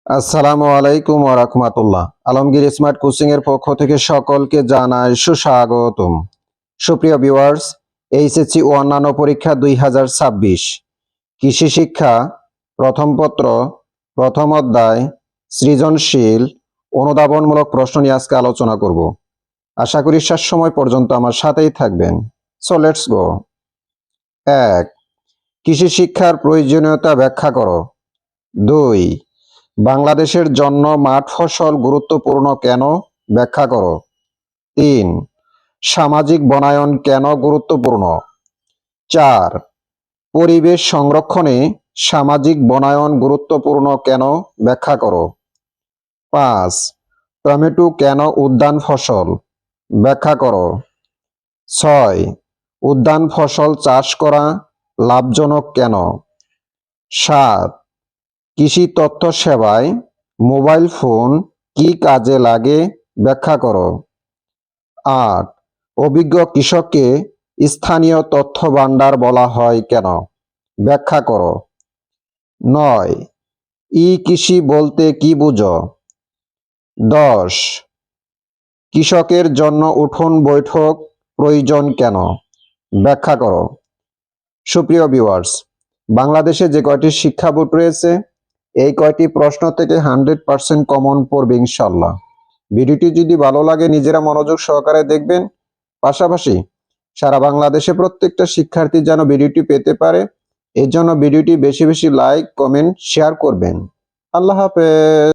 আসসালামু আলাইকুম ওয়া রাহমাতুল্লাহ। আলমগীর স্মার্ট কোচিং এর পক্ষ থেকে সকলকে জানাই সুস্বাগতম। সুপ্রিয় ভিউয়ার্স, এইচএসসি ও অন্যান্য পরীক্ষা 2026 কৃষি শিক্ষা প্রথম পত্র প্রথম অধ্যায় সৃজনশীল অনুধাবনমূলক প্রশ্ন নিয়ে আজকে আলোচনা করব। আশা করি শেষ সময় পর্যন্ত আমার সাথেই থাকবেন। So let's go. 1. কৃষি শিক্ষার প্রয়োজনীয়তা ব্যাখ্যা করো। 2. বাংলাদেশের জন্য মাঠ ফসল গুরুত্বপূর্ণ কেন ব্যাখ্যা করো। 3. সামাজিক বনায়ন কেন গুরুত্বপূর্ণ। 4. পরিবেশ সংরক্ষণে সামাজিক বনায়ন গুরুত্বপূর্ণ কেন ব্যাখ্যা করো। 5. টমেটো কেন উদ্যান ফসল ব্যাখ্যা করো। 6. উদ্যান ফসল চাষ করা লাভজনক কেন। 7. কৃষি তথ্য সেবায় মোবাইল ফোন কি কাজে লাগে ব্যাখ্যা করো। 8. অভিজ্ঞ কৃষককে স্থানীয় তথ্য ভান্ডার বলা হয় কেন ব্যাখ্যা করো। 9. ই কৃষি বলতে কি বুঝো। 10. কৃষকের জন্য উঠোন বৈঠক প্রয়োজন কেন ব্যাখ্যা করো। সুপ্রিয় ভিউয়ার্স, বাংলাদেশে যে কয়টি শিক্ষা বোর্ড রয়েছে এই কয়টি প্রশ্ন থেকে 100% কমন পড়বে ইনশাল্লাহ। ভিডিওটি যদি ভালো লাগে নিজেরা মনোযোগ সহকারে দেখবেন, পাশাপাশি সারা বাংলাদেশে প্রত্যেকটা শিক্ষার্থী যেন ভিডিওটি পেতে পারে এর জন্য ভিডিওটি বেশি বেশি লাইক কমেন্ট শেয়ার করবেন। আল্লাহ হাফেজ।